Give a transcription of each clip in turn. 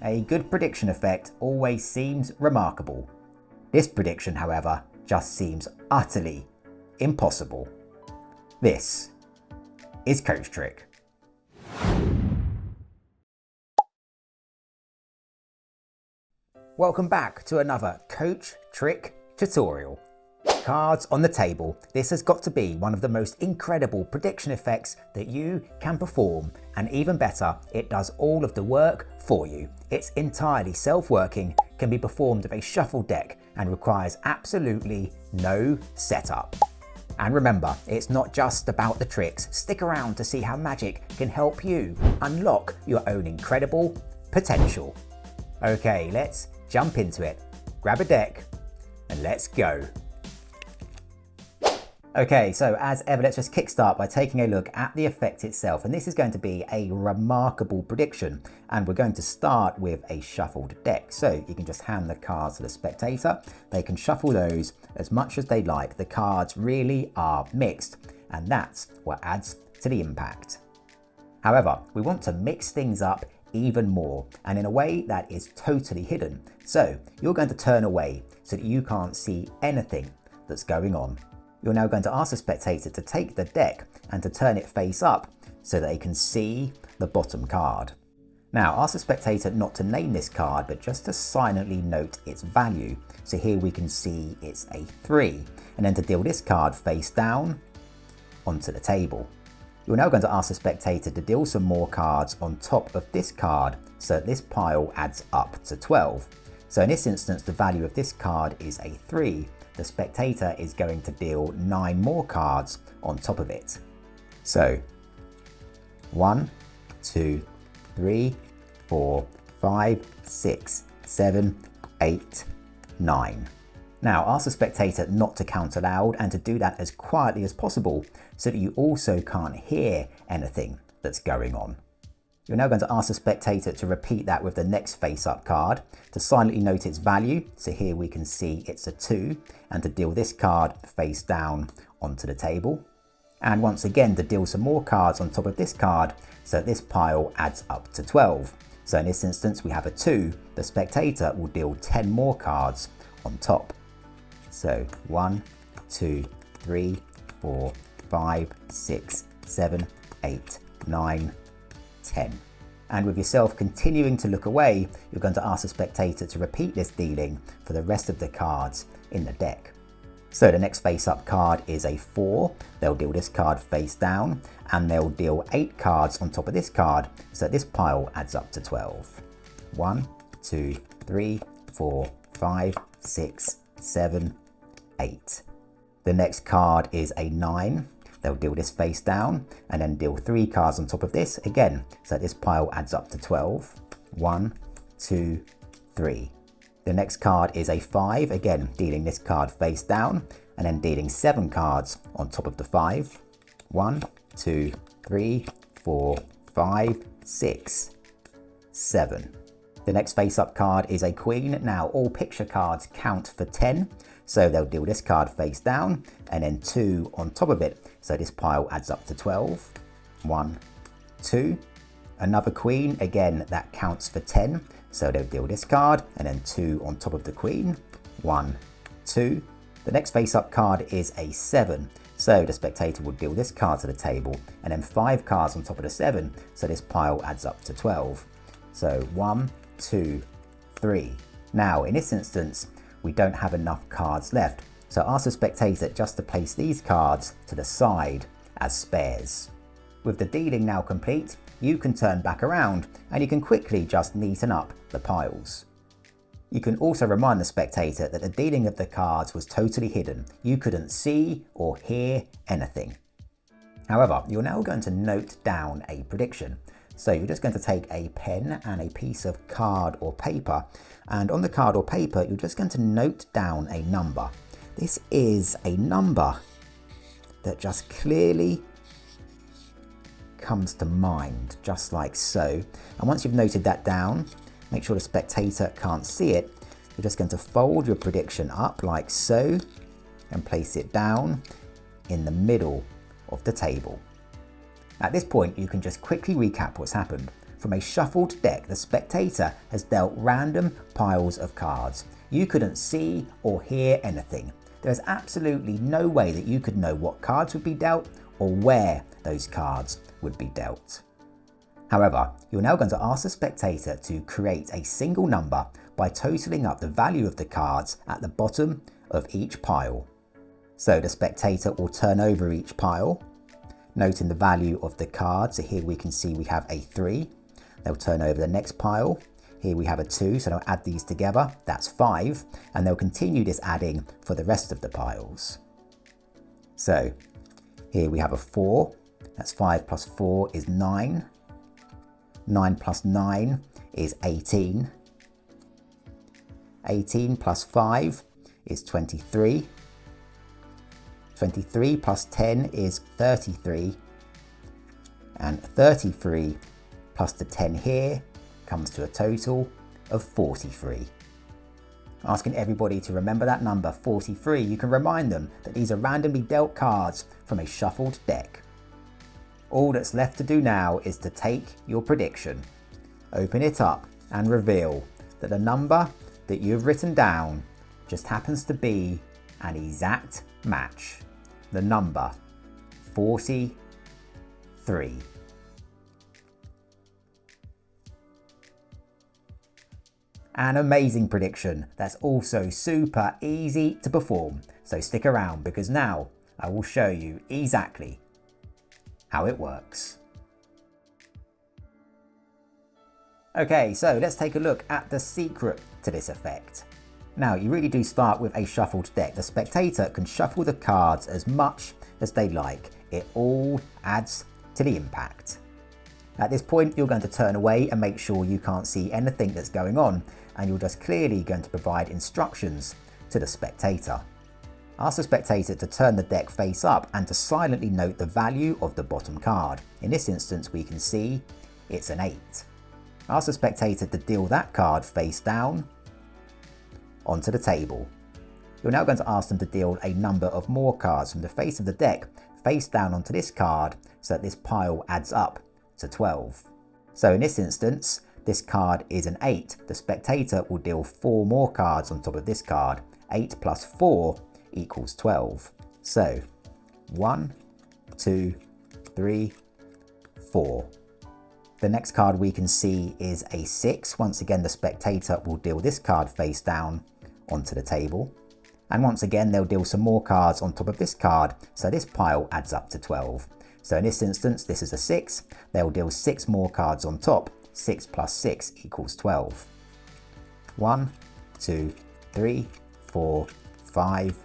a good prediction effect always seems remarkable. This prediction, however, just seems utterly impossible. This is CoachTrick. Welcome back to another CoachTrick tutorial. Cards on the table. This has got to be one of the most incredible prediction effects that you can perform, and even better, it does all of the work for you. It's entirely self-working, can be performed with a shuffle deck, and requires absolutely no setup. And remember, it's not just about the tricks. Stick around to see how magic can help you unlock your own incredible potential. Okay, let's jump into it. Grab a deck and let's go. Okay, so as ever, let's just kickstart by taking a look at the effect itself. And this is going to be a remarkable prediction. And we're going to start with a shuffled deck. So you can just hand the cards to the spectator. They can shuffle those as much as they like. The cards really are mixed, and that's what adds to the impact. However, we want to mix things up even more, and in a way that is totally hidden. So you're going to turn away so that you can't see anything that's going on. You're now going to ask the spectator to take the deck and to turn it face up so that they can see the bottom card. Now ask the spectator not to name this card, but just to silently note its value. So here we can see it's a 3, and then to deal this card face down onto the table. You're now going to ask the spectator to deal some more cards on top of this card so that this pile adds up to 12. So in this instance, the value of this card is a 3. The spectator is going to deal 9 more cards on top of it. So 1, 2, 3, 4, 5, 6, 7, 8, 9. Now ask the spectator not to count aloud and to do that as quietly as possible so that you also can't hear anything that's going on. You're now going to ask the spectator to repeat that with the next face-up card, to silently note its value, so here we can see it's a 2, and to deal this card face down onto the table. And once again to deal some more cards on top of this card, so this pile adds up to 12. So in this instance we have a 2, the spectator will deal 10 more cards on top. So 1, 2, 3, 4, 5, 6, 7, 8, 9, 10. And with yourself continuing to look away, you're going to ask the spectator to repeat this dealing for the rest of the cards in the deck. So the next face-up card is a 4. They'll deal this card face down, and they'll deal 8 cards on top of this card, so this pile adds up to 12. 1, 2, 3, 4, 5, 6, 7, 8. The next card is a 9. They'll deal this face down and then deal 3 cards on top of this again, so this pile adds up to 12. 1, 2, 3. The next card is a 5, again dealing this card face down and then dealing 7 cards on top of the 5. 1, 2, 3, 4, 5, 6, 7. The next face-up card is a queen. Now all picture cards count for 10, so they'll deal this card face down and then 2 on top of it, so this pile adds up to 12. 1, 2. Another queen, again that counts for 10, so they'll deal this card and then 2 on top of the queen. 1, 2. The next face-up card is a 7, so the spectator will deal this card to the table and then 5 cards on top of the 7, so this pile adds up to 12. So 1, 2, 3. Now in this instance we don't have enough cards left, so ask the spectator just to place these cards to the side as spares. With the dealing now complete, you can turn back around and you can quickly just neaten up the piles. You can also remind the spectator that the dealing of the cards was totally hidden. You couldn't see or hear anything. However, you're now going to note down a prediction. So you're just going to take a pen and a piece of card or paper, and on the card or paper you're just going to note down a number. This is a number that just clearly comes to mind, just like so. And once you've noted that down, make sure the spectator can't see it. You're just going to fold your prediction up like so and place it down in the middle of the table. At this point, you can just quickly recap what's happened. from a shuffled deck, the spectator has dealt random piles of cards. You couldn't see or hear anything. There is absolutely no way that you could know what cards would be dealt or where those cards would be dealt. However, you're now going to ask the spectator to create a single number by totaling up the value of the cards at the bottom of each pile. So the spectator will turn over each pile, noting the value of the card. So here we can see we have a 3. They'll turn over the next pile. Here we have a 2, so they'll add these together. That's 5, and they'll continue this adding for the rest of the piles. So here we have a 4. That's 5 plus 4 is 9. 9 plus 9 is 18. 18 plus 5 is 23. 23 plus 10 is 33. And 33 plus the 10 here comes to a total of 43. Asking everybody to remember that number 43, you can remind them that these are randomly dealt cards from a shuffled deck. All that's left to do now is to take your prediction, open it up and reveal that the number that you've written down just happens to be an exact match. The number 43. An amazing prediction that's also super easy to perform, so stick around because now I will show you exactly how it works. Okay, so let's take a look at the secret to this effect. Now, you really do start with a shuffled deck. The spectator can shuffle the cards as much as they like. It all adds to the impact. At this point, you're going to turn away and make sure you can't see anything that's going on, and you're just clearly going to provide instructions to the spectator. Ask the spectator to turn the deck face up and to silently note the value of the bottom card. In this instance, we can see it's an 8. Ask the spectator to deal that card face down onto the table. You're now going to ask them to deal a number of more cards from the face of the deck face down onto this card so that this pile adds up to 12. So in this instance, this card is an 8. The spectator will deal 4 more cards on top of this card. 8 plus 4 equals 12. So 1, 2, 3, 4. The next card we can see is a 6. Once again, the spectator will deal this card face down onto the table. And once again, they'll deal some more cards on top of this card, so this pile adds up to 12. So in this instance, this is a 6. They'll deal 6 more cards on top. 6 plus 6 equals 12. 1, 2, 3, 4, 5,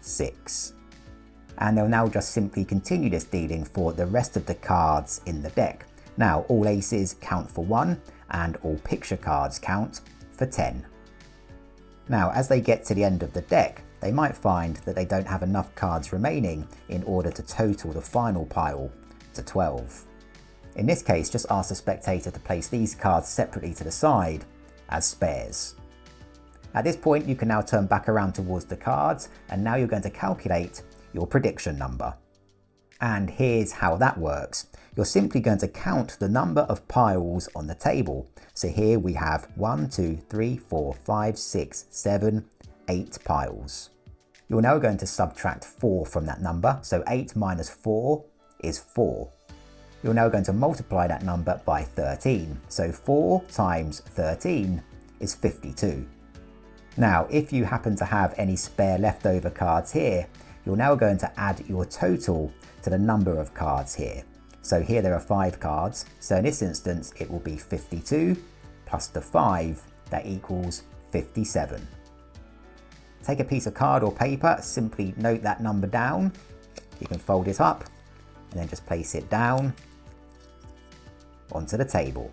6. And they'll now just simply continue this dealing for the rest of the cards in the deck. Now, all aces count for 1 and all picture cards count for 10. Now, as they get to the end of the deck, they might find that they don't have enough cards remaining in order to total the final pile to 12. In this case, just ask the spectator to place these cards separately to the side as spares. At this point, you can now turn back around towards the cards, and now you're going to calculate your prediction number. And here's how that works. You're simply going to count the number of piles on the table. So here we have 1, 2, 3, 4, 5, 6, 7, 8 piles. You're now going to subtract 4 from that number. So 8 minus 4 is 4. You're now going to multiply that number by 13. So 4 times 13 is 52. Now, if you happen to have any spare leftover cards here, you're now going to add your total to the number of cards here. So here there are 5 cards. So in this instance, it will be 52 plus the 5, that equals 57. Take a piece of card or paper, simply note that number down. You can fold it up and then just place it down onto the table.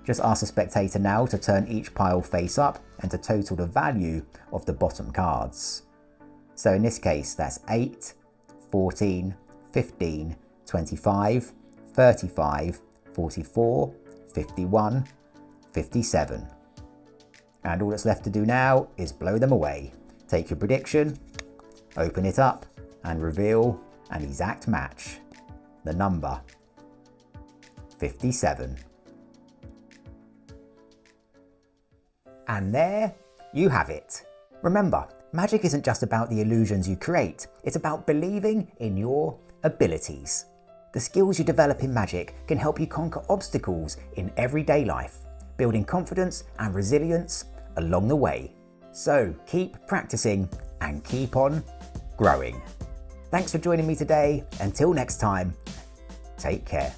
Just ask the spectator now to turn each pile face up and to total the value of the bottom cards. So in this case, that's 8, 14, 15, 25, 35, 44, 51, 57. And all that's left to do now is blow them away. Take your prediction, open it up, and reveal an exact match. The number 57. And there you have it. Remember, magic isn't just about the illusions you create, it's about believing in your abilities. The skills you develop in magic can help you conquer obstacles in everyday life, building confidence and resilience along the way. So keep practicing and keep on growing. Thanks for joining me today. Until next time, take care.